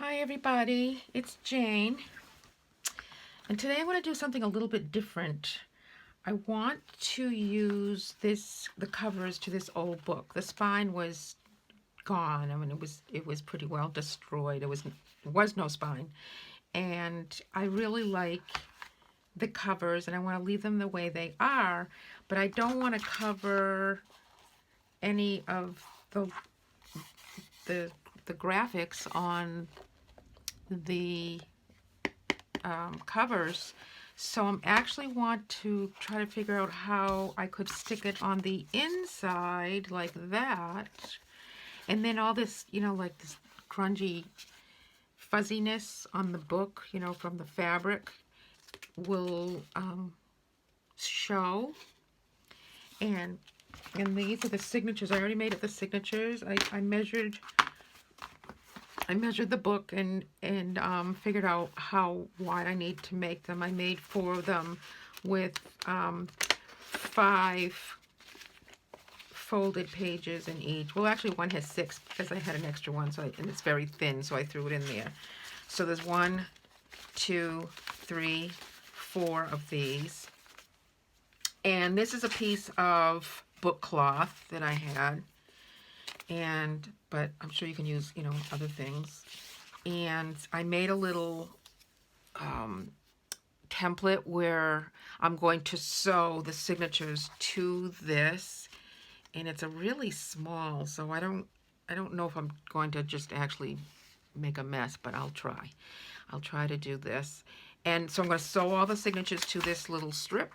Hi everybody, it's Jane, and today I want to do something a little bit different. I want to use the covers to this old book. The spine was gone. I mean, it was pretty well destroyed. There was no spine, and I really like the covers, and I want to leave them the way they are, but I don't want to cover any of the the graphics on the covers. So I'm actually want to try to figure out how I could stick it on the inside like that. And then all this, like this grungy fuzziness on the book, from the fabric will show. And these are the signatures. I already made up the signatures. I measured the book and figured out how wide I need to make them. I made 4 of them with 5 folded pages in each. Well, actually one has 6 because I had an extra one, and it's very thin, so I threw it in there. So there's 1, 2, 3, 4 of these. And this is a piece of book cloth that I had. But I'm sure you can use, other things. And I made a little template where I'm going to sew the signatures to this, and it's a really small, so I don't know if I'm going to just actually make a mess, but I'll try to do this. And so I'm going to sew all the signatures to this little strip,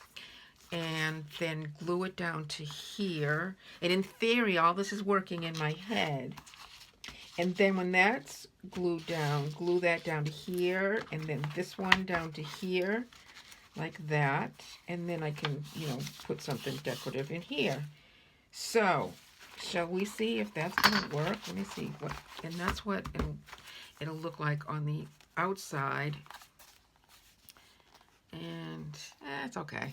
and then glue it down to here. And in theory, all this is working in my head. And then when that's glued down, glue that down to here, and then this one down to here, like that. And then I can, put something decorative in here. So, shall we see if that's going to work? Let me see. And that's what it'll look like on the outside. And it's okay.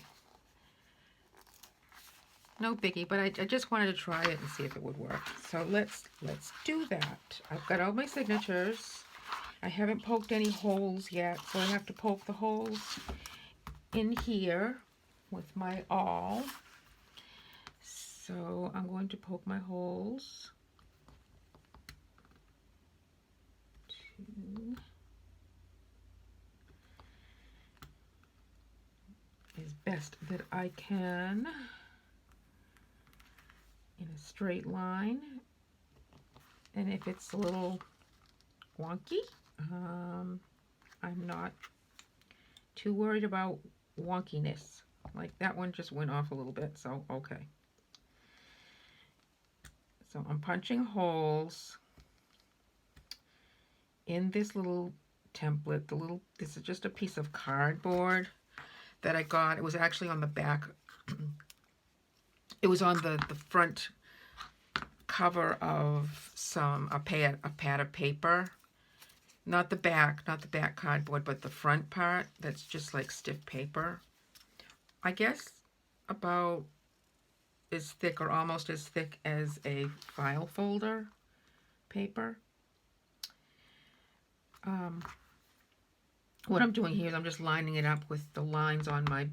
No biggie, but I just wanted to try it and see if it would work. So let's do that. I've got all my signatures. I haven't poked any holes yet, so I have to poke the holes in here with my awl. So I'm going to poke my holes. 2. As best that I can. In a straight line. And if it's a little wonky, I'm not too worried about wonkiness. Like that one just went off a little bit, so okay. So I'm punching holes in this little template. This is just a piece of cardboard that I got. It was actually on the back. It was on the front cover of a pad of paper. Not the back cardboard, but the front part that's just like stiff paper. I guess about as thick or almost as thick as a file folder paper. What I'm doing here is I'm just lining it up with the lines on my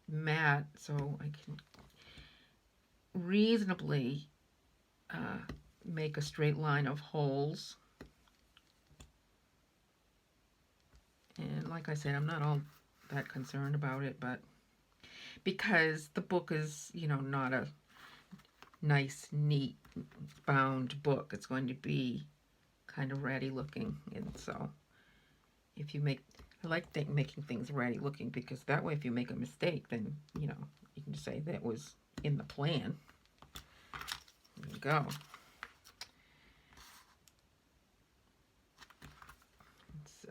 mat so I can reasonably make a straight line of holes. And like I said, I'm not all that concerned about it, but because the book is, not a nice, neat, bound book, it's going to be kind of ratty looking. And so if you I like making things ratty looking, because that way if you make a mistake, then, you can say that was in the plan. There you go. So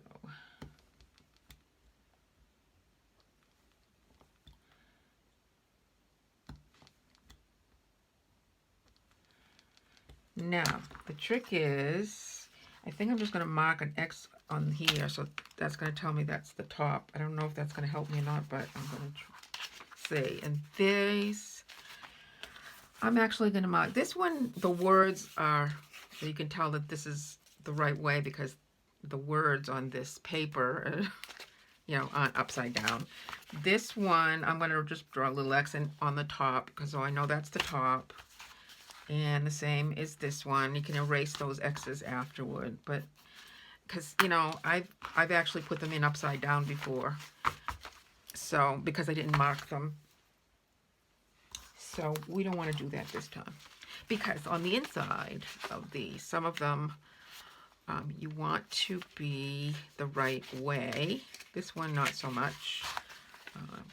now the trick is, I think I'm just going to mark an X on here, so that's going to tell me that's the top. I don't know if that's going to help me or not, but I'm going to see. And this, I'm actually going to mark this one. The words are, so you can tell that this is the right way, because the words on this paper, you know, on upside down. This one, I'm going to just draw a little accent on the top because I know that's the top. And the same is this one. You can erase those X's afterward, but because, you know, I've actually put them in upside down before. So, because I didn't mark them. So we don't want to do that this time. Because on the inside of these, some of them, you want to be the right way. This one, not so much.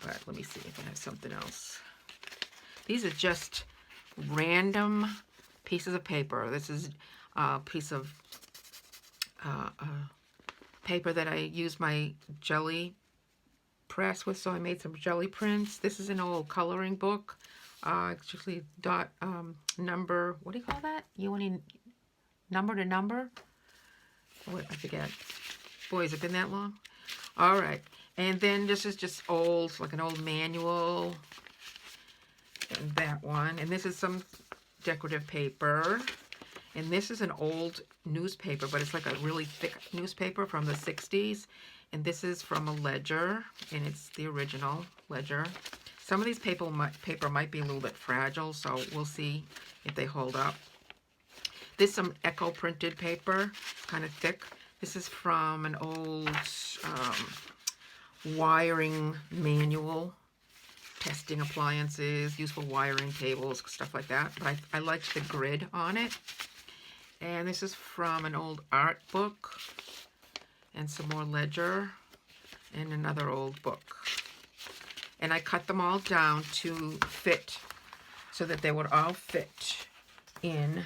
But let me see if I have something else. These are just random pieces of paper. This is a piece of paper that I used my jelly press with, so I made some jelly prints. This is an old coloring book. It's usually number, what do you call that? You want any number to number? What, I forget. Boy, has it been that long? All right. And then this is just old, like an old manual. And that one. And this is some decorative paper. And this is an old newspaper, but it's like a really thick newspaper from the 60s. And this is from a ledger, and it's the original ledger. Some of these paper might be a little bit fragile, so we'll see if they hold up. This is some Echo printed paper, kind of thick. This is from an old wiring manual, testing appliances, useful wiring tables, stuff like that. But I liked the grid on it. And this is from an old art book, and some more ledger, and another old book. And I cut them all down to fit, so that they would all fit in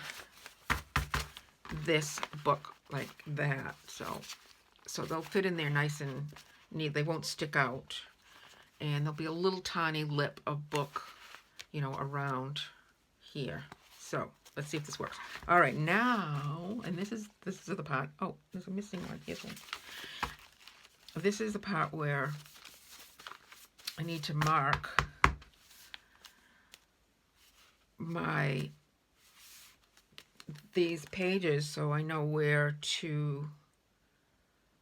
this book like that. So they'll fit in there nice and neat. They won't stick out. And there'll be a little tiny lip of book, you know, around here. So let's see if this works. All right, now, and this is the part. Oh, there's a missing one. Here's one. This is the part where I need to mark these pages so I know where to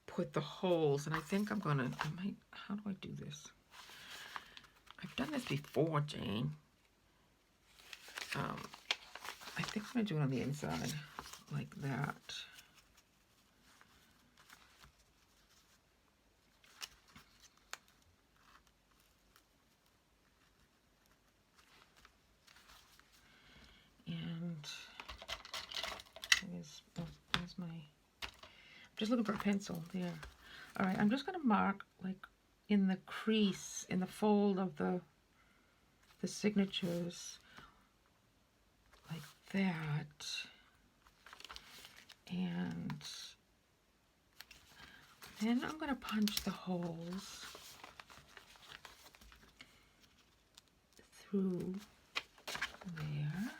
put the holes. And I think how do I do this? I've done this before, Jane. I think I'm going to do it on the inside, like that. And where's my... I'm just looking for a pencil there. All right, I'm just going to mark, like, in the crease, in the fold of the signatures, like that. And then I'm going to punch the holes through there.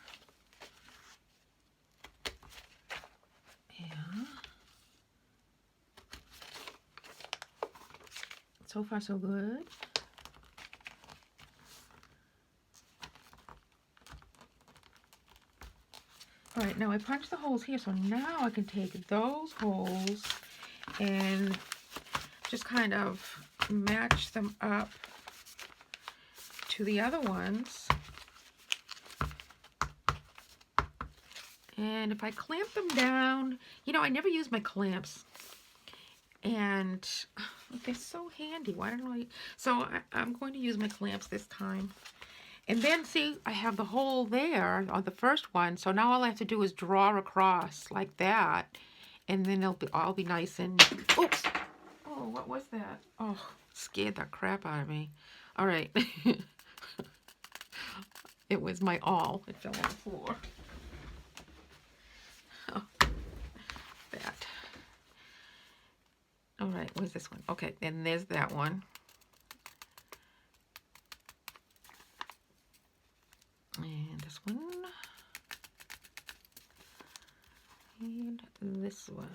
Yeah. So far, so good. All right, now I punched the holes here, so now I can take those holes and just kind of match them up to the other ones. And if I clamp them down, you know, I never use my clamps. And they're so handy. Why don't I? So I'm going to use my clamps this time. And then, see, I have the hole there on the first one. So now all I have to do is draw across like that. And then it'll all be nice and... Oops! Oh, what was that? Oh, scared the crap out of me. All right. It was my awl. It fell on the floor. Oh, that. All right, where's this one? Okay, and there's that one. And this one. And this one.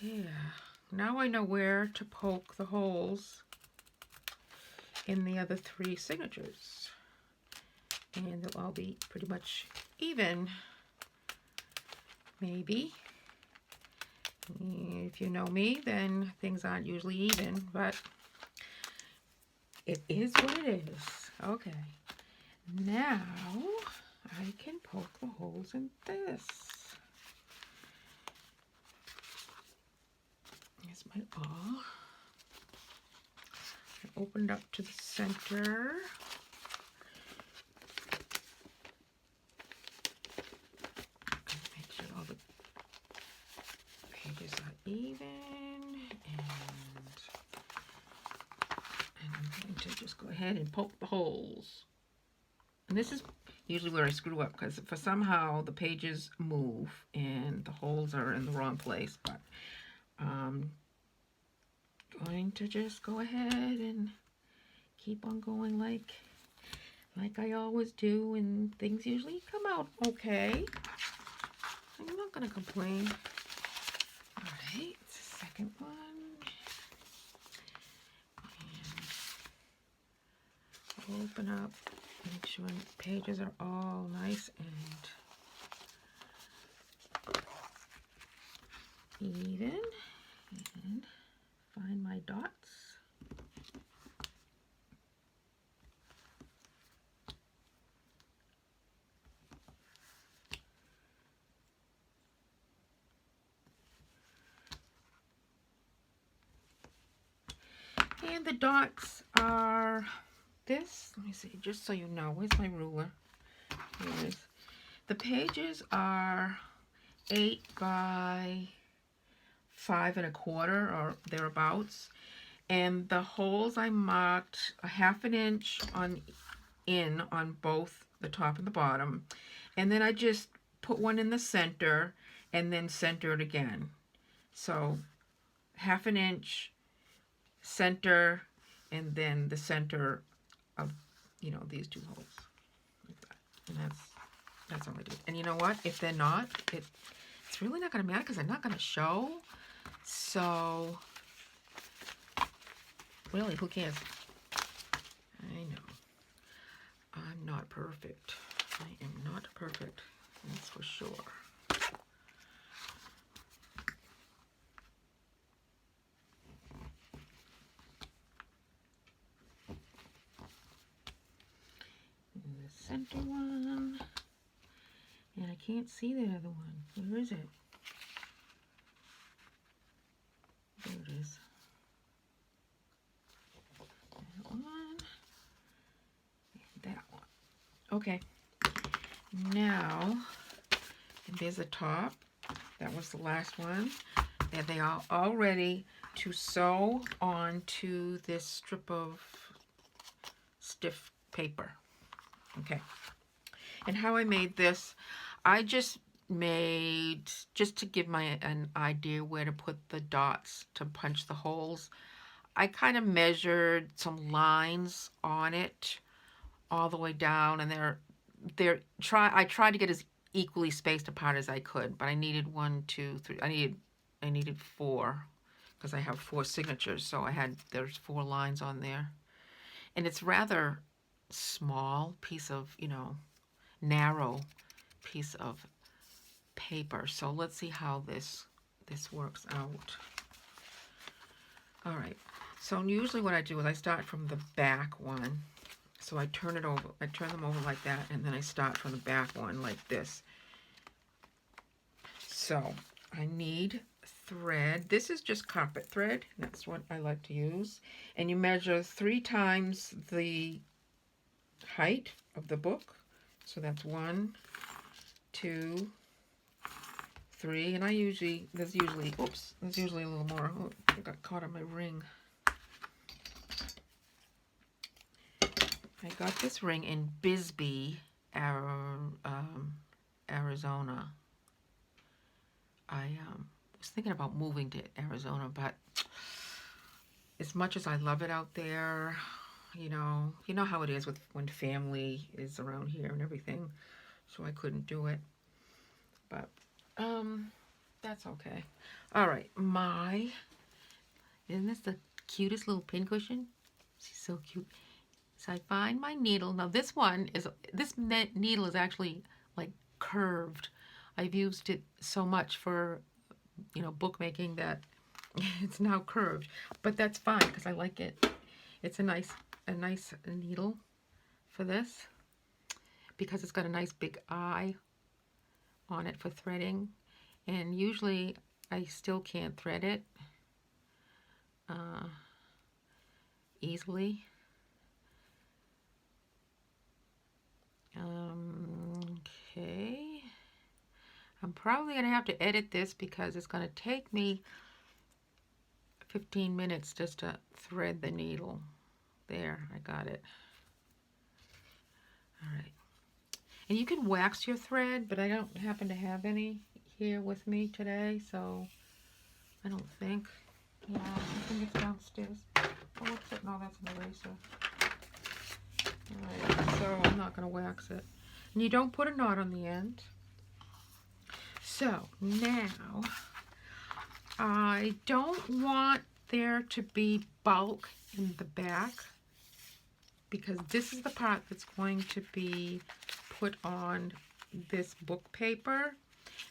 Yeah. Now I know where to poke the holes in the other three signatures. And they'll all be pretty much even. Maybe. If you know me, then things aren't usually even, but it is what it is. Okay, now I can poke the holes in this. Here's my awl. I opened up to the center. Make sure all the pages are even, and I'm going to just go ahead and poke the holes. And this is usually where I screw up, because for somehow the pages move and the holes are in the wrong place. But I'm going to just go ahead and keep on going like I always do, and things usually come out okay. I'm not going to complain. All right, second one. And open up, make sure the pages are all nice and even, and find my dots. And the dots are this. Let me see, just so you know. Where's my ruler? Here it is. The pages are 8 by 5 1/4 or thereabouts. And the holes I marked a 1/2 inch on both the top and the bottom. And then I just put one in the center and then center it again. So 1/2 inch center, and then the center of, you know, these two holes like that. And that's all I did. And you know what, if they're not, it's really not going to matter, because they're not going to show. So really, who cares? I know I'm not perfect. I am not perfect, that's for sure. Center one, and I can't see the other one. Where is it? There it is. That one, and that one. Okay, now, and there's the top. That was the last one. And they are all ready to sew onto this strip of stiff paper. Okay, and how I made this, I just to give an idea where to put the dots to punch the holes, I kind of measured some lines on it all the way down, and I tried to get as equally spaced apart as I could, but I needed 1, 2, 3, I needed 4, because I have 4 signatures, so there's 4 lines on there. And it's rather small piece of, narrow piece of paper. So let's see how this works out. All right, so usually what I do is I start from the back one. So I turn them over like that, and then I start from the back one like this. So I need thread. This is just carpet thread. That's what I like to use. And you measure 3 times the height of the book. So that's 1, 2, 3, and there's usually a little more. Oh, I got caught on my ring. I got this ring in Bisbee, Arizona. I was thinking about moving to Arizona, but as much as I love it out there, you know how it is when family is around here and everything, so I couldn't do it. But that's okay. All right, isn't this the cutest little pincushion? She's so cute. So I find my needle. Now this needle is actually like curved. I've used it so much for you know, bookmaking that it's now curved, but that's fine because I like it. It's a nice needle for this because it's got a nice big eye on it for threading, and usually I still can't thread it easily. Okay, I'm probably gonna have to edit this because it's gonna take me 15 minutes just to thread the needle. There, I got it. All right. And you can wax your thread, but I don't happen to have any here with me today, so I don't think. Yeah, I think it's downstairs. Oh, what's it? No, that's an eraser. All right, so I'm not going to wax it. And you don't put a knot on the end. So now, I don't want there to be bulk in the back, because this is the part that's going to be put on this book paper,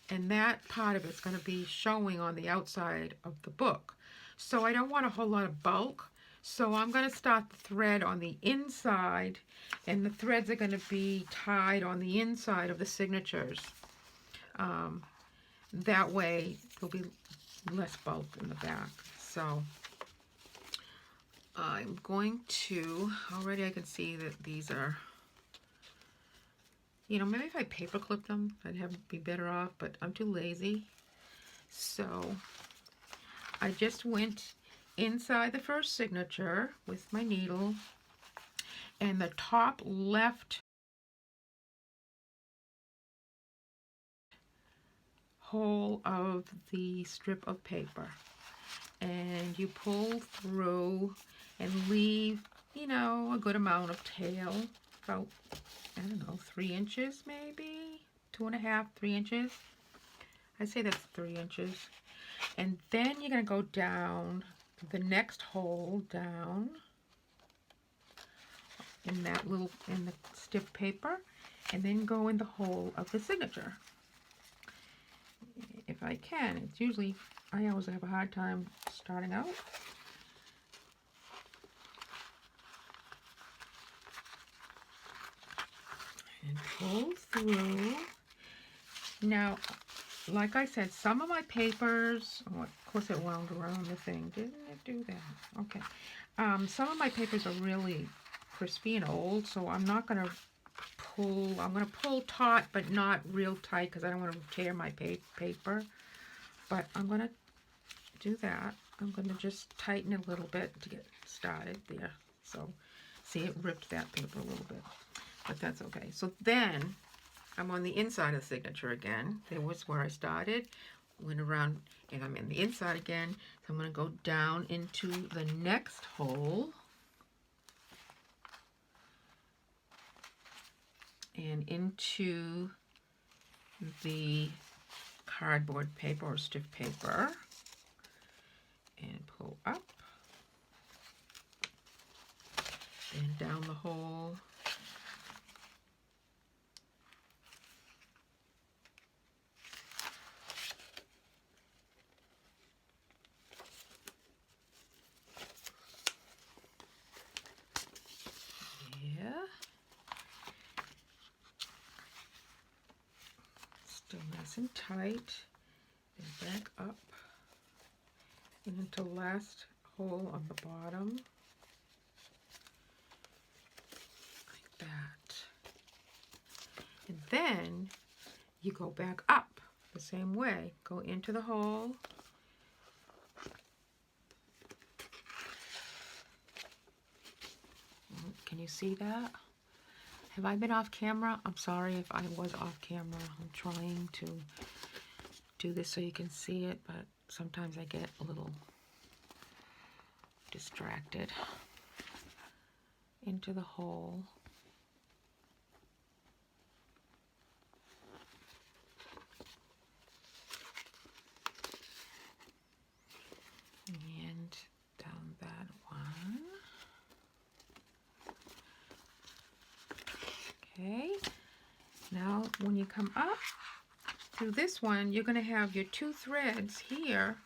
and that part of it's going to be showing on the outside of the book. So I don't want a whole lot of bulk, so I'm going to start the thread on the inside, and the threads are going to be tied on the inside of the signatures. That way there'll be less bulk in the back. So I'm going to, already I can see that these are, you know, maybe if I paper clip them, I'd be better off, but I'm too lazy. So I just went inside the first signature with my needle, and the top left hole of the strip of paper, and you pull through and leave, you know, a good amount of tail, about, I don't know, 3 inches maybe, 2.5, 3 inches. I'd say that's 3 inches. And then you're going to go down the next hole down in that little, in the stiff paper, and then go in the hole of the signature. If I can, it's usually, I always have a hard time starting out. And pull through. Now, like I said, some of my papers, oh, of course it wound around the thing. Didn't it do that? Okay. Some of my papers are really crispy and old, so I'm not going to pull. I'm going to pull taut, but not real tight, because I don't want to tear my paper. But I'm going to do that. I'm going to just tighten it a little bit to get started there. So, see, it ripped that paper a little bit, but that's okay. So then, I'm on the inside of the signature again. There was where I started. Went around, and I'm in the inside again. So I'm going to go down into the next hole. And into the cardboard paper or stiff paper. And pull up. And down the hole. Still nice and tight, and back up and into the last hole on the bottom, like that. And then you go back up the same way. Go into the hole, can you see that? Have I been off camera? I'm sorry if I was off camera. I'm trying to do this so you can see it, but sometimes I get a little distracted. Into the hole. And down that one. Okay, now when you come up, through this one, you're going to have your 2 threads here.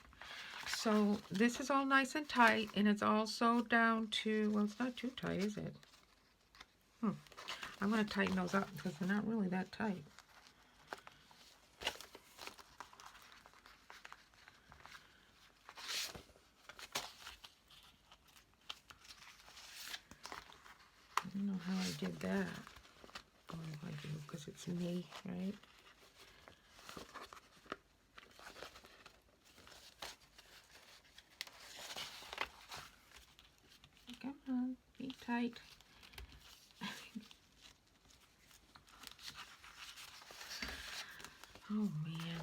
So this is all nice and tight, and it's also down to, well, it's not too tight, is it? I'm going to tighten those up because they're not really that tight. I don't know how I did that. Oh, I do, because it's me, right? Come on, be tight. Oh man.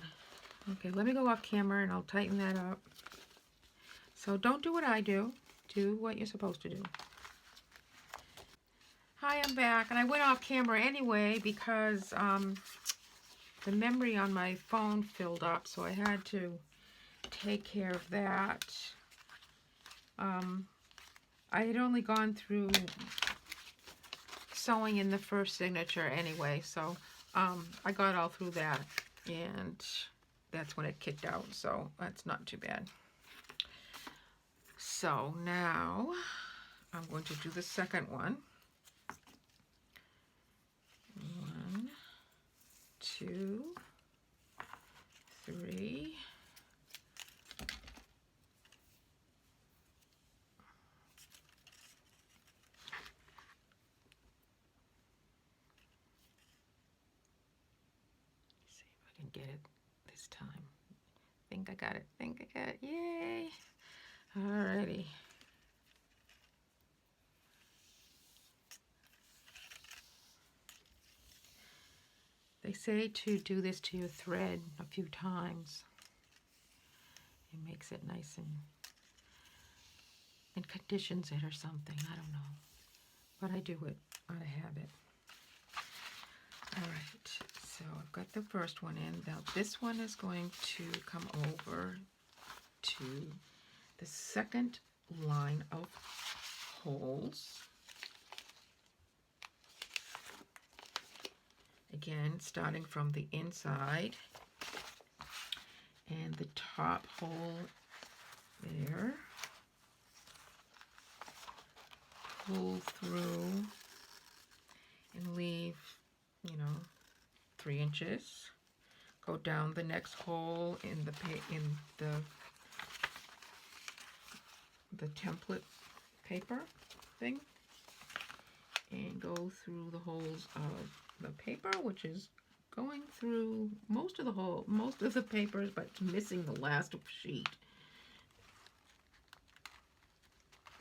Okay, let me go off camera and I'll tighten that up. So don't do what I do. Do what you're supposed to do. Hi, I'm back, and I went off camera anyway because the memory on my phone filled up, so I had to take care of that. I had only gone through sewing in the first signature anyway, so I got all through that, and that's when it kicked out, so that's not too bad. So now I'm going to do the second one. 1, 2, 3. See if I can get it this time. Think I got it. Think I got it. Yay! Alrighty. They say to do this to your thread a few times. It makes it nice and conditions it or something. I don't know. But I do it out of habit. Alright, so I've got the first one in. Now this one is going to come over to the second line of holes. Again, starting from the inside, and the top hole there. Pull through and leave, 3 inches. Go down the next hole in the template paper thing, and go through the holes of the paper, which is going through most of the papers, but it's missing the last sheet.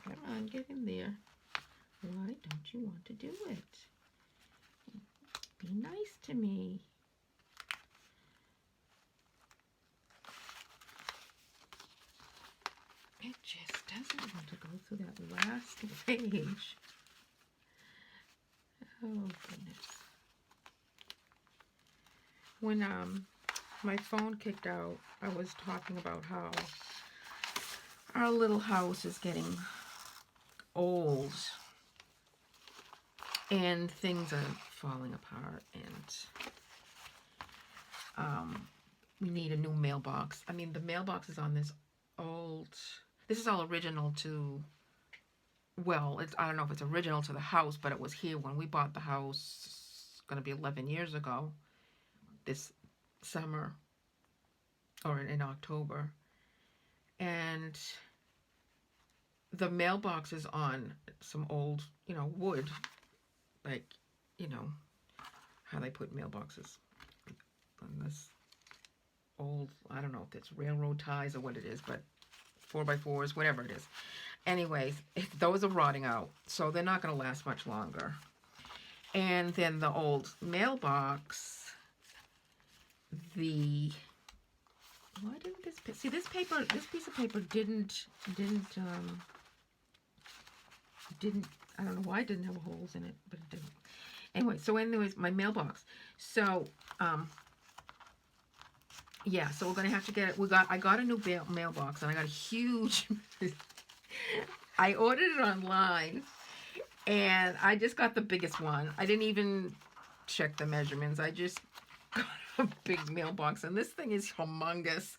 Come on, get in there. Why don't you want to do it? Be nice to me. It just doesn't want to go through that last page. Oh, goodness. When my phone kicked out, I was talking about how our little house is getting old and things are falling apart, and we need a new mailbox. I mean, the mailbox is on this old, this is all original to, well, I don't know if it's original to the house, but it was here when we bought the house. It's going to be 11 years ago this summer, or in October. And the mailbox is on some old, wood, like, how they put mailboxes on this old, I don't know if it's railroad ties or what it is, but 4x4s, whatever it is. Anyways, those are rotting out, so they're not going to last much longer. And then the old mailbox, why didn't this, see this piece of paper didn't, I don't know why it didn't have holes in it, but it didn't. Anyway, so anyways, my mailbox. So, yeah, so we're going to have to get, I got a new mailbox, and I got a huge, I ordered it online, and I just got the biggest one. I didn't even check the measurements. I just got a big mailbox, and this thing is humongous.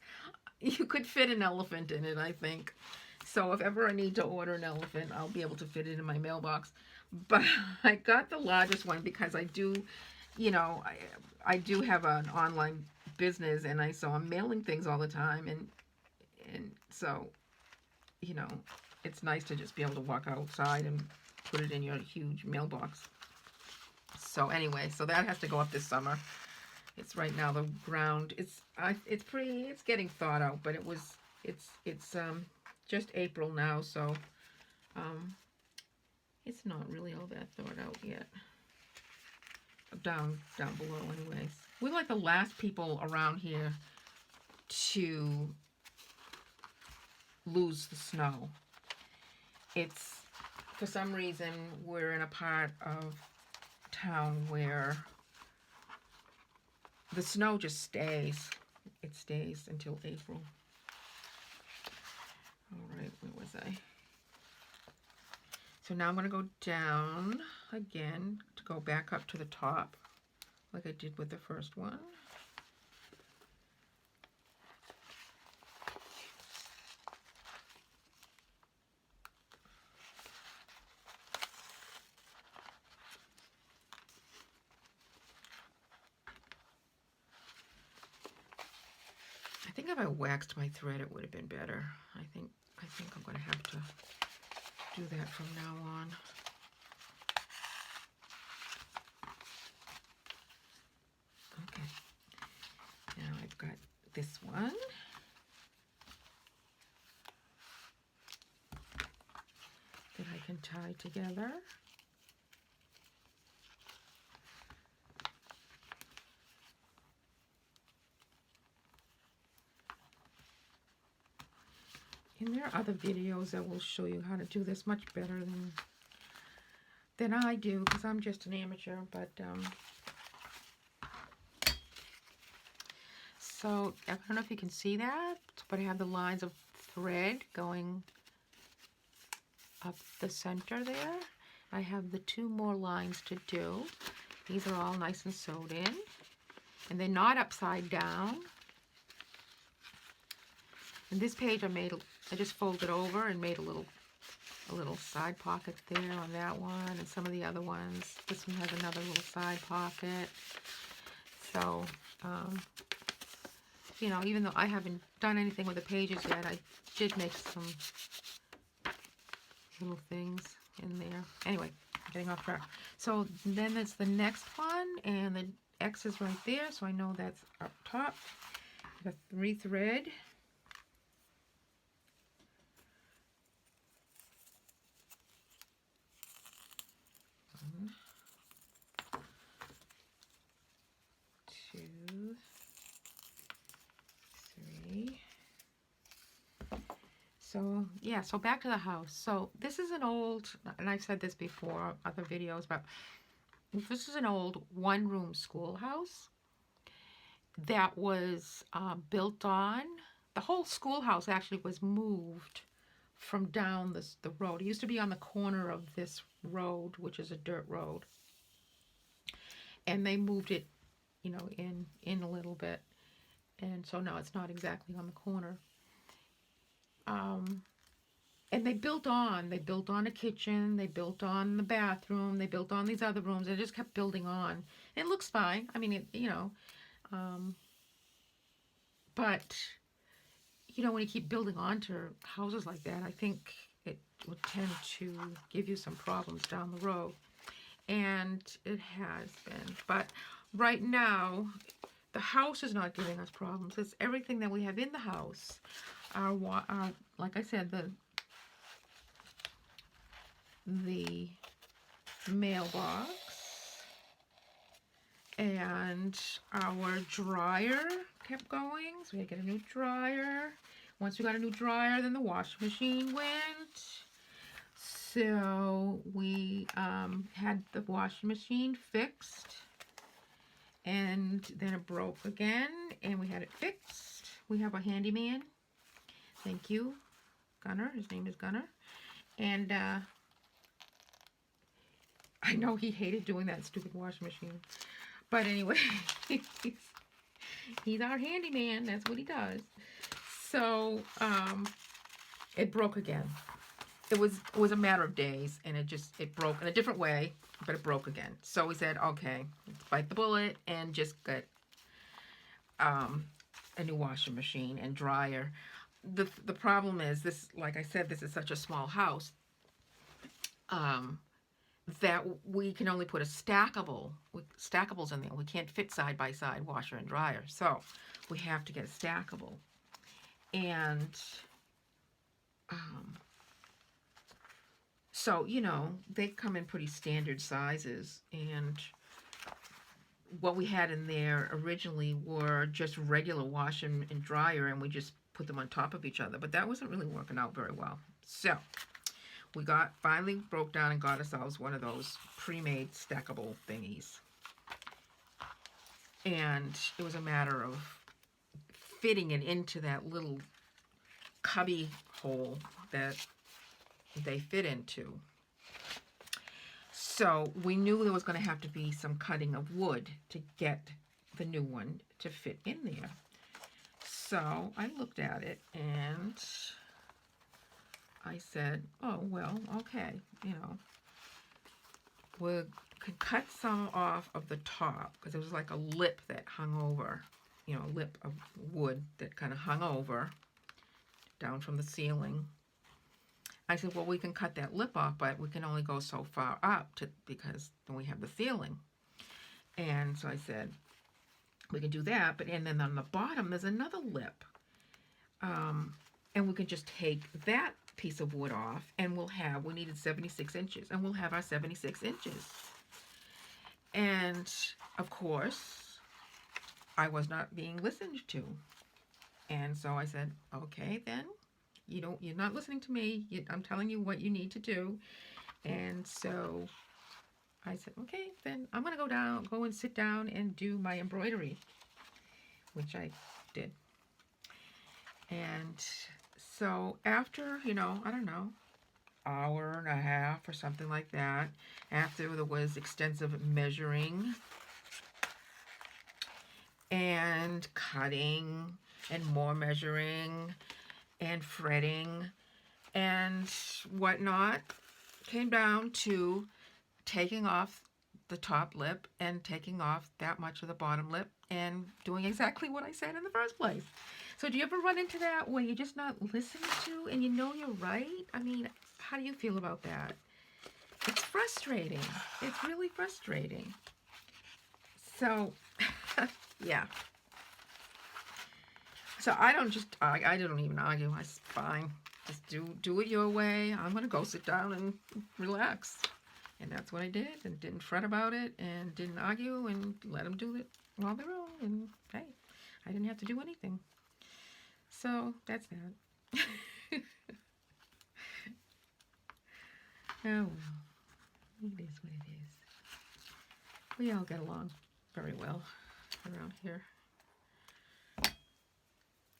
You could fit an elephant in it, I think. So if ever I need to order an elephant, I'll be able to fit it in my mailbox. But I got the largest one because I do, you know, I do have an online business, and so I'm mailing things all the time, and so, you know, it's nice to just be able to walk outside and put it in your huge mailbox. So anyway, so that has to go up this summer. It's right now the ground. It's getting thawed out, but it's just April now, so it's not really all that thawed out yet. Down below, anyways. We're like the last people around here to lose the snow. It's, for some reason, we're in a part of town where the snow just stays. It stays until April. All right, where was I? So now I'm going to go down again to go back up to the top like I did with the first one. I think if I waxed my thread, it would have been better. I think I'm going to have to do that from now on. Okay. Now I've got this one. That I can tie together. And there are other videos that will show you how to do this much better than I do, because I'm just an amateur. But so I don't know if you can see that, but I have the lines of thread going up the center there. I have the 2 more lines to do. These are all nice and sewed in, and they're not upside down. And this page I just folded over and made a little side pocket there on that one, and some of the other ones. This one has another little side pocket. So, you know, even though I haven't done anything with the pages yet, I did make some little things in there. Anyway, I'm getting off track. So then that's the next one, and the X is right there, so I know that's up top. I got 3 thread. 2, 3. So yeah, so back to the house. So this is an old, and I've said this before, other videos, but this is an old 1-room schoolhouse that was built on, the whole schoolhouse actually was moved from down the road. It used to be on the corner of this road, which is a dirt road. And they moved it, you know, in a little bit. And so now it's not exactly on the corner. And they built on a kitchen, they built on the bathroom, they built on these other rooms. They just kept building on. It looks fine. I mean, you know, but, you know, when you keep building onto houses like that, I think it would tend to give you some problems down the road. And it has been. But right now, the house is not giving us problems. It's everything that we have in the house. Our like I said, the mailbox and our dryer kept going, so we had to get a new dryer. Once we got a new dryer, then the washing machine went. So we had the washing machine fixed, and then it broke again, and we had it fixed. We have a handyman. Thank you, Gunner. His name is Gunner. And I know he hated doing that stupid washing machine. But anyway, He's our handyman. That's what he does. So it broke again. It was a matter of days, and it broke in a different way, but it broke again. So we said, okay, let's bite the bullet and just get um, a new washing machine and dryer. The problem is this, like I said, this is such a small house um, that we can only put a stackables in there. We can't fit side by side washer and dryer, so we have to get a stackable. And um, so they come in pretty standard sizes, and what we had in there originally were just regular wash and dryer, and we just put them on top of each other, but that wasn't really working out very well. So we finally broke down and got ourselves one of those pre-made stackable thingies, and it was a matter of fitting it into that little cubby hole that they fit into. So we knew there was going to have to be some cutting of wood to get the new one to fit in there. So I looked at it and I said, oh, well, okay, we could cut some off of the top, because it was like a lip that hung over, a lip of wood that kind of hung over down from the ceiling. I said, well, we can cut that lip off, but we can only go so far up because then we have the ceiling. And so I said, we can do that, and then on the bottom there's another lip. And we can just take that piece of wood off, and we needed 76 inches, and we'll have our 76 inches. And of course, I was not being listened to. And so I said, okay, then. You're not listening to me. I'm telling you what you need to do. And so I said, okay, then I'm going to go and sit down and do my embroidery, which I did. And so after, I don't know, hour and a half or something like that, after there was extensive measuring and cutting and more measuring and fretting and whatnot, came down to taking off the top lip and taking off that much of the bottom lip and doing exactly what I said in the first place. So do you ever run into that where you're just not listening to and you're right? I mean, how do you feel about that? It's frustrating. It's really frustrating. So, yeah. So I don't even argue. It's fine. Just do it your way. I'm going to go sit down and relax. And that's what I did, and didn't fret about it, and didn't argue, and let them do it on their own. And hey, I didn't have to do anything. So that's that. Oh well, it is what it is. We all get along very well around here.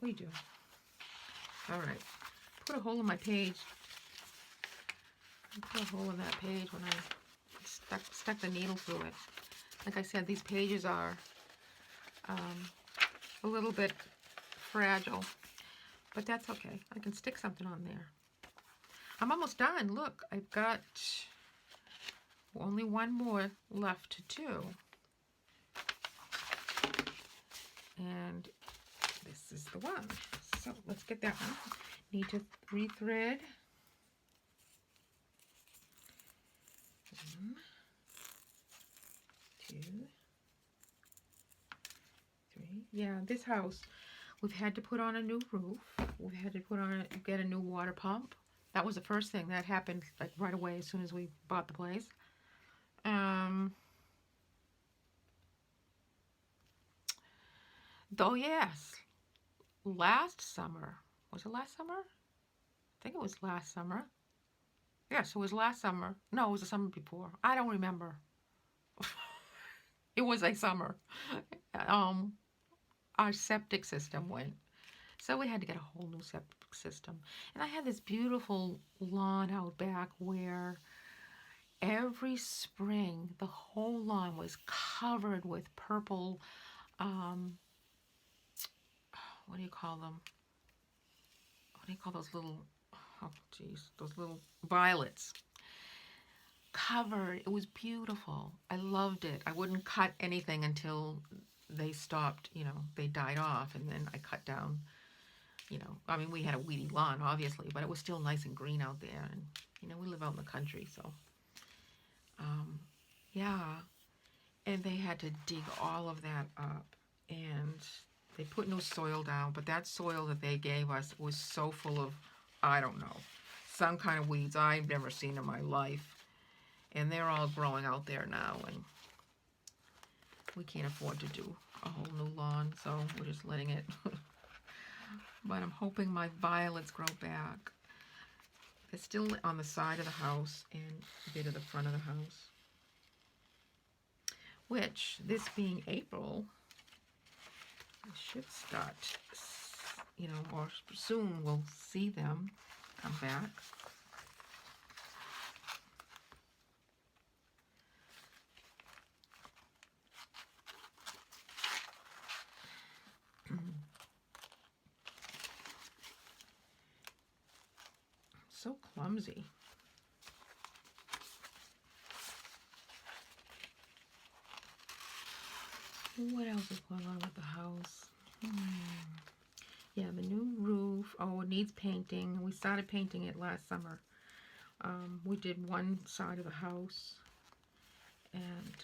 We do. All right. Put a hole in my page. I put a hole in that page when I stuck the needle through it. Like I said, these pages are a little bit fragile, but that's okay. I can stick something on there. I'm almost done. Look, I've got only one more left to do. And this is the one. So let's get that one. Need to rethread. 1, 2, 3. Yeah, this house, we've had to put on a new roof. We've had to get a new water pump. That was the first thing that happened, like right away as soon as we bought the place. Though yes, last summer, was it last summer? I think it was last summer. Yes, it was last summer. No, it was the summer before. I don't remember. It was a summer. Our septic system went. So we had to get a whole new septic system. And I had this beautiful lawn out back where every spring the whole lawn was covered with purple what do you call them? What do you call those little, oh geez, those little violets. Covered. It was beautiful. I loved it. I wouldn't cut anything until they stopped, you know, they died off, and then I cut down, you know, I mean, we had a weedy lawn, obviously, but it was still nice and green out there, and, you know, we live out in the country, so, yeah, and they had to dig all of that up, and they put new soil down, but that soil that they gave us was so full of, I don't know, some kind of weeds I've never seen in my life. And they're all growing out there now, and we can't afford to do a whole new lawn, so we're just letting it. But I'm hoping my violets grow back. They're still on the side of the house and a bit of the front of the house. Which, this being April, I should start, you know, or soon we'll see them come back. So clumsy. What else is going on with the house? Yeah, the new roof. Oh, it needs painting. We started painting it last summer. We did one side of the house, and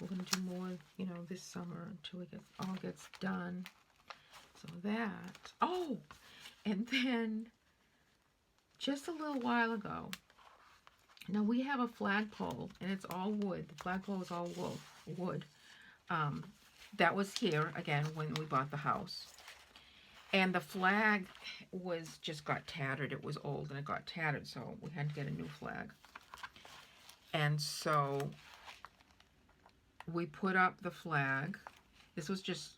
we're going to do more, you know, this summer until it all gets done. So that. Oh, and then just a little while ago, now we have a flagpole, and it's all wood. The flagpole is all wood. That was here, again, when we bought the house. And the flag just got tattered. It was old, and it got tattered, so we had to get a new flag. And so we put up the flag. This was just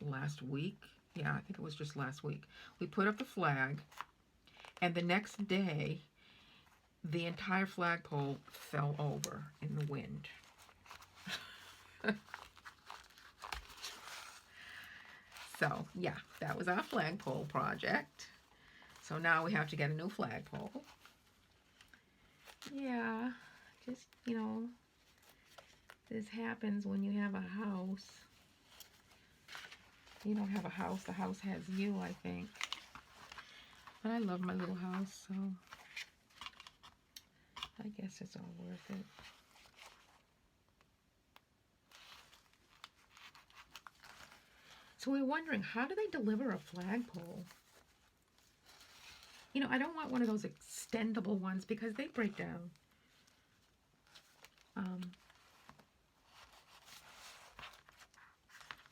last week. Yeah, I think it was just last week. We put up the flag, and the next day, the entire flagpole fell over in the wind. So, yeah, that was our flagpole project. So now we have to get a new flagpole. Yeah, just, you know, this happens when you have a house. You don't have a house, the house has you, I think. But I love my little house, so I guess it's all worth it. So we're wondering, how do they deliver a flagpole? You know, I don't want one of those extendable ones because they break down.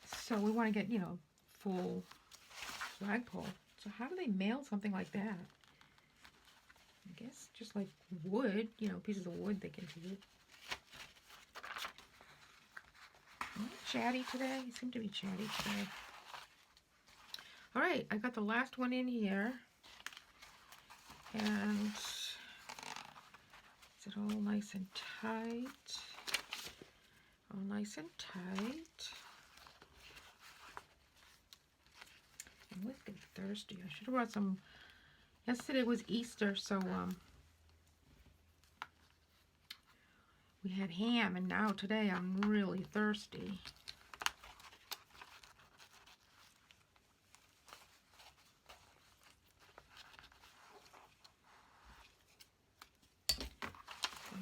So we want to get, you know, full flagpole. So how do they mail something like that? I guess just like wood, you know, pieces of wood they can do. Am I chatty today? I seem to be chatty today. All right, I got the last one in here. And is it all nice and tight? All nice and tight. I'm wicked thirsty. I should have brought some. Yesterday was Easter, so we had ham, and now today I'm really thirsty.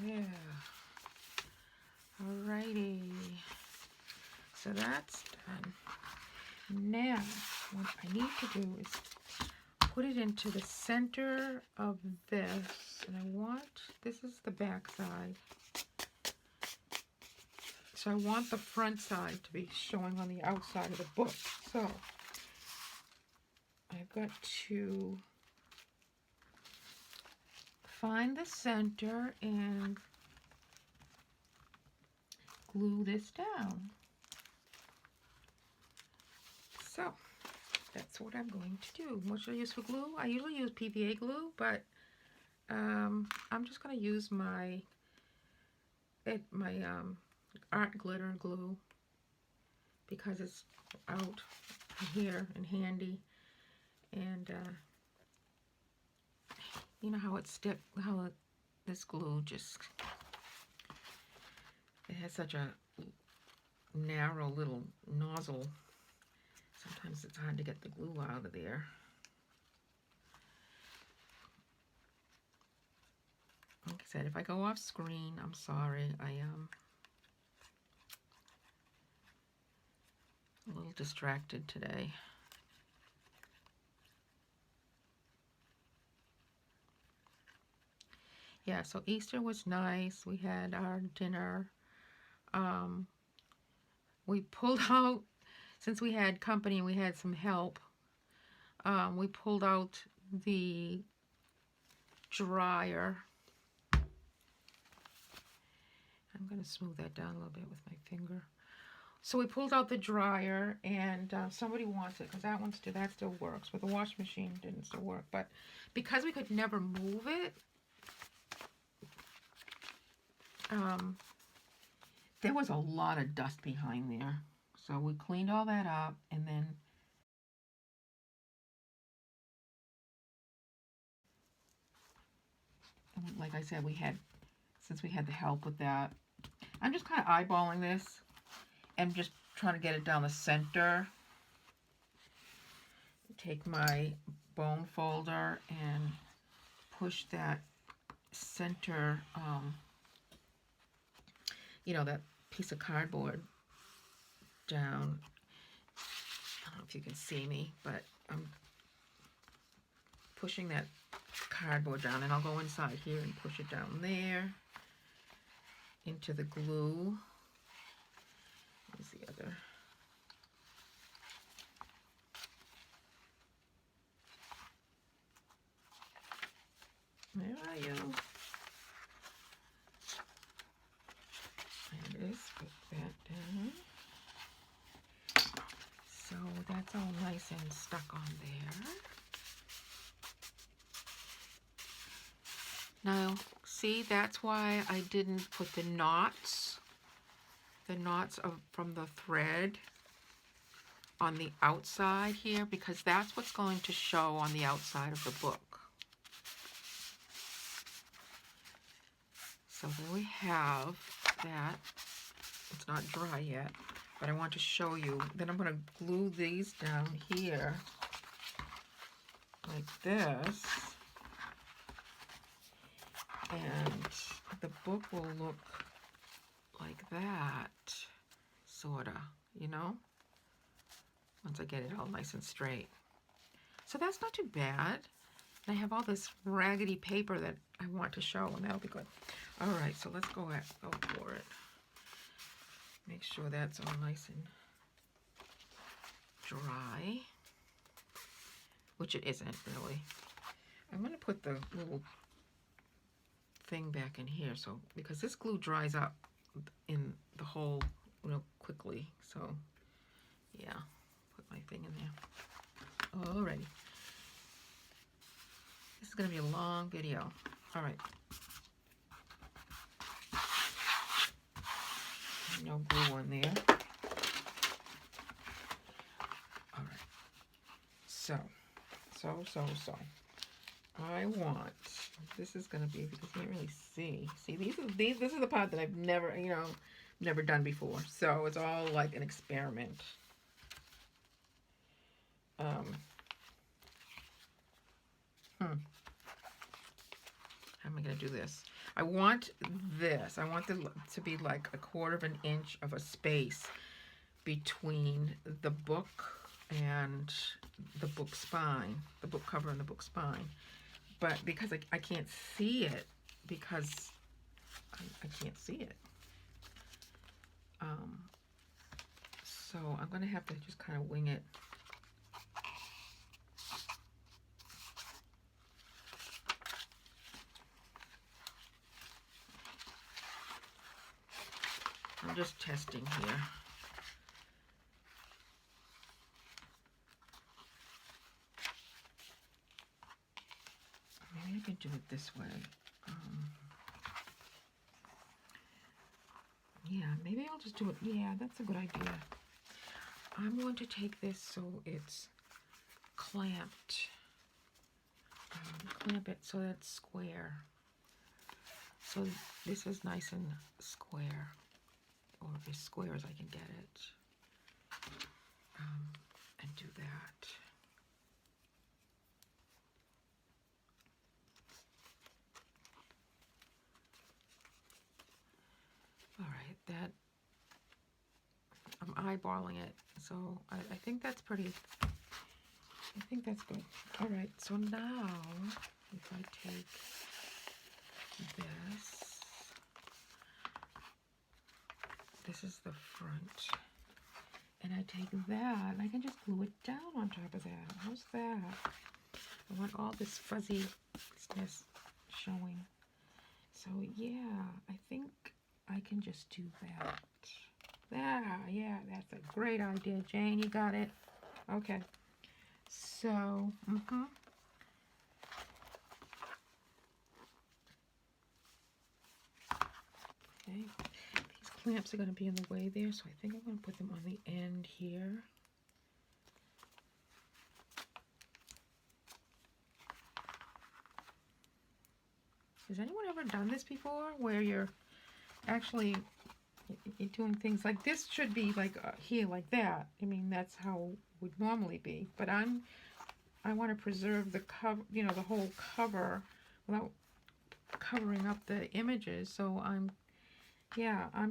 Yeah. Alrighty. So that's done. Now, what I need to do is put it into the center of this, and I want, this is the back side. So I want the front side to be showing on the outside of the book. So I've got to find the center and glue this down. So that's what I'm going to do. What should I use for glue? I usually use PVA glue, but I'm just going to use my art glitter glue because it's out here and handy. And you know how this glue just, it has such a narrow little nozzle. Sometimes it's hard to get the glue out of there. Like I said, if I go off screen, I'm sorry. I am a little distracted today. Yeah, so Easter was nice. We had our dinner. We pulled out, since we had company and we had some help, we pulled out the dryer. I'm going to smooth that down a little bit with my finger. So we pulled out the dryer, and somebody wants it because that still works, but the washing machine didn't still work. But because we could never move it, there was a lot of dust behind there. So we cleaned all that up, and then like I said, since we had the help with that, I'm just kind of eyeballing this and just trying to get it down the center. Take my bone folder and push that center, you know, that piece of cardboard down. I don't know if you can see me, but I'm pushing that cardboard down, and I'll go inside here and push it down there into the glue. Here's the other. Where are you? There it is. Put that down. So that's all nice and stuck on there. Now, see, that's why I didn't put the knots from the thread on the outside here, because that's what's going to show on the outside of the book. So there we have that. It's not dry yet, but I want to show you. Then I'm going to glue these down here like this. And the book will look like that, sorta, you know, once I get it all nice and straight. So that's not too bad. And I have all this raggedy paper that I want to show, and that'll be good. All right, so let's go for it. Make sure that's all nice and dry, which it isn't really. I'm going to put the little thing back in here, so because this glue dries up in the hole real quickly. So yeah, put my thing in there. Alrighty, this is going to be a long video. All right, no glue on there. All right, so I want, this is going to be, because you can't really see. See, this is the part that I've never, never done before. So it's all like an experiment. How am I going to do this? I want this. I want to be like 1/4 of an inch of a space between the book and the book spine, the book cover and the book spine. But because I can't see it, because I can't see it. So I'm going to have to just kind of wing it. I'm just testing here. Maybe I can do it this way. Yeah, maybe I'll just do it. Yeah, that's a good idea. I'm going to take this so it's clamped. Clamp it so that's square. So this is nice and square, or as square as I can get it. And do that. All right, that I'm eyeballing it, so I think that's pretty. I think that's good. All right, so now if I take this is the front, and I take that, and I can just glue it down on top of that. How's that? I want all this fuzziness showing. So yeah, I think I can just do that. Yeah, that's a great idea, Jane. You got it. Okay. So, Okay. These clamps are going to be in the way there, so I think I'm going to put them on the end here. Has anyone ever done this before, where you're actually doing things like this? Should be like here, like that. I mean, that's how it would normally be. But I want to preserve the cover, you know, the whole cover without covering up the images. So I'm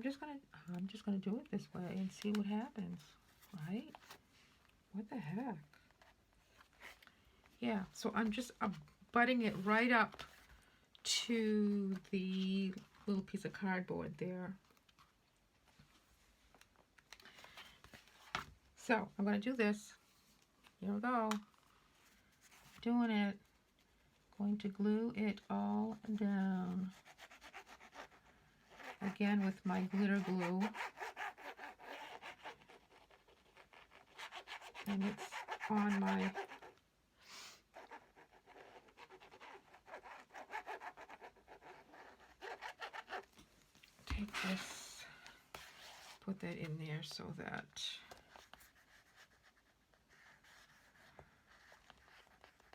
just gonna do it this way and see what happens. Right? What the heck? Yeah. So I'm just butting it right up to the little piece of cardboard there. So I'm going to do this. Here we go. Doing it. Going to glue it all down. Again with my glitter glue. And it's on my take this, put that in there so that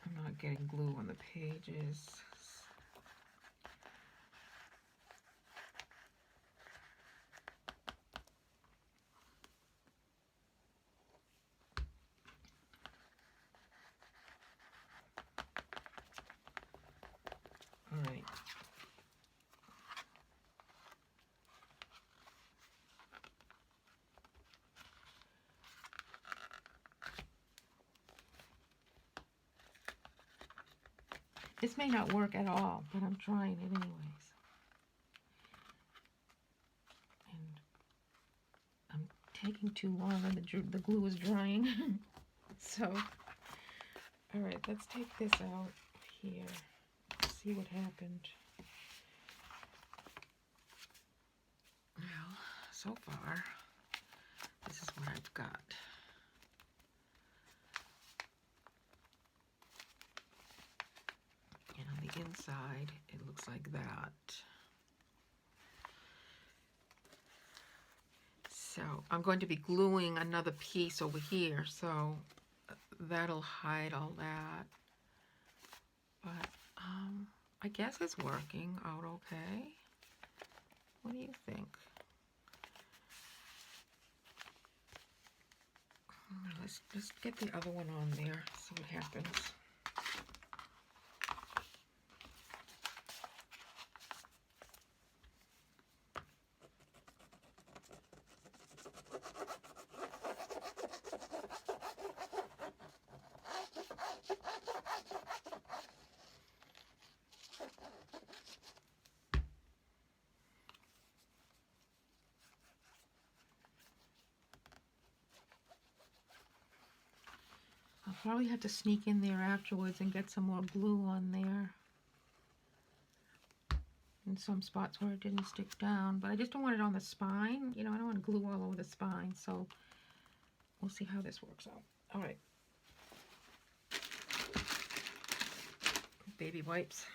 I'm not getting glue on the pages. All right. This may not work at all, but I'm trying it anyways. And I'm taking too long, and the glue is drying. So, all right, let's take this out here. See what happened. Well, so far, this is what I've got. And on the inside, it looks like that. So I'm going to be gluing another piece over here, so that'll hide all that. But I guess it's working out okay. What do you think? Let's get the other one on there, see what happens. I'll probably have to sneak in there afterwards and get some more glue on there. In some spots where it didn't stick down, but I just don't want it on the spine. You know, I don't want to glue all over the spine, so we'll see how this works out. All right. Baby wipes.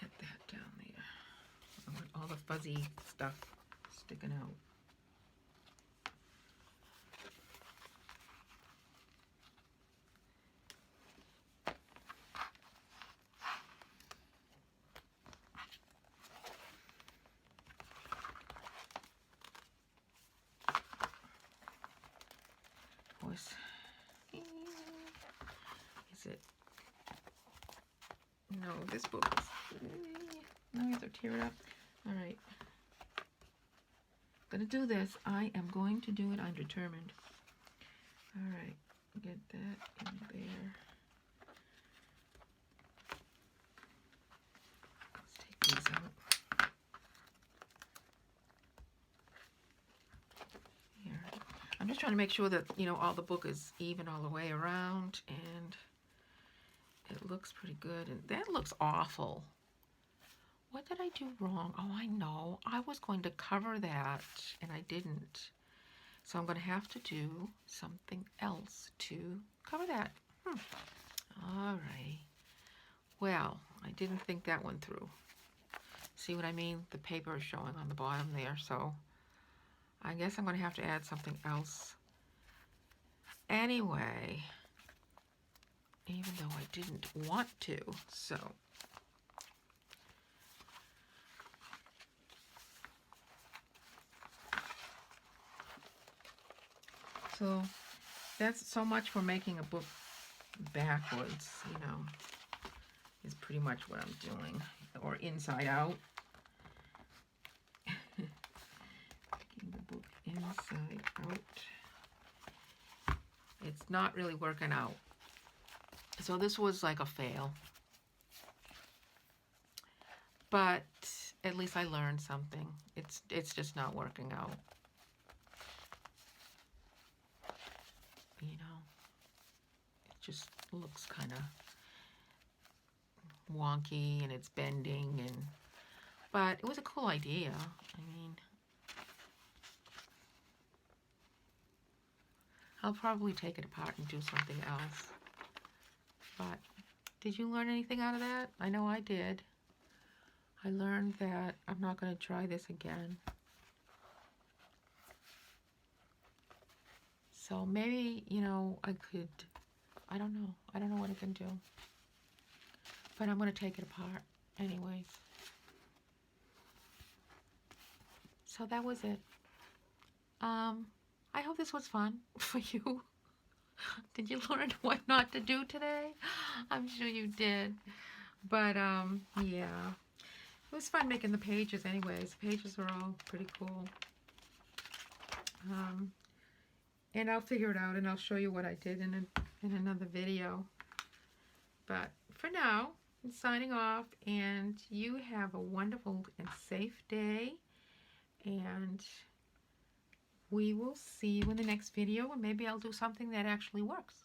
Get that down there. I want all the fuzzy stuff sticking out. Is it? No, this book is. No, you have to tear it up. All right. I'm gonna do this. I am going to do it. I'm determined. All right. Get that in there. Let's take these out. Here. I'm just trying to make sure that, you know, all the book is even all the way around, and it looks pretty good. And that looks awful. What did I do wrong? Oh, I know. I was going to cover that, and I didn't. So I'm going to have to do something else to cover that. All right. Well, I didn't think that one through. See what I mean? The paper is showing on the bottom there, so I guess I'm going to have to add something else. Anyway, even though I didn't want to, so. So that's so much for making a book backwards, you know, is pretty much what I'm doing, or inside out. Making the book inside out. It's not really working out. So this was like a fail. But at least I learned something. It's just not working out. You know, it just looks kind of wonky, and it's bending, but it was a cool idea. I mean, I'll probably take it apart and do something else. But did you learn anything out of that? I know I did. I learned that I'm not going to try this again. So maybe, you know, I could, I don't know. I don't know what I can do. But I'm going to take it apart anyways. So that was it. I hope this was fun for you. Did you learn what not to do today? I'm sure you did. But, yeah. It was fun making the pages anyways. The pages are all pretty cool. And I'll figure it out, and I'll show you what I did in another video. But for now, I'm signing off, and you have a wonderful and safe day. And we will see you in the next video, and maybe I'll do something that actually works.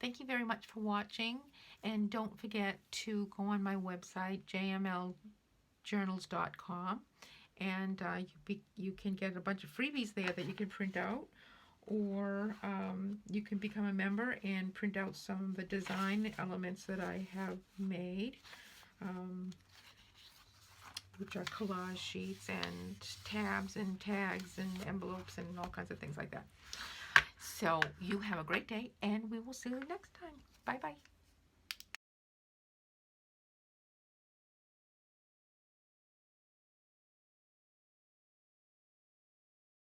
Thank you very much for watching, and don't forget to go on my website, jmljournals.com, and you can get a bunch of freebies there that you can print out, or you can become a member and print out some of the design elements that I have made, which are collage sheets and tabs and tags and envelopes and all kinds of things like that. So you have a great day, and we will see you next time. Bye-bye.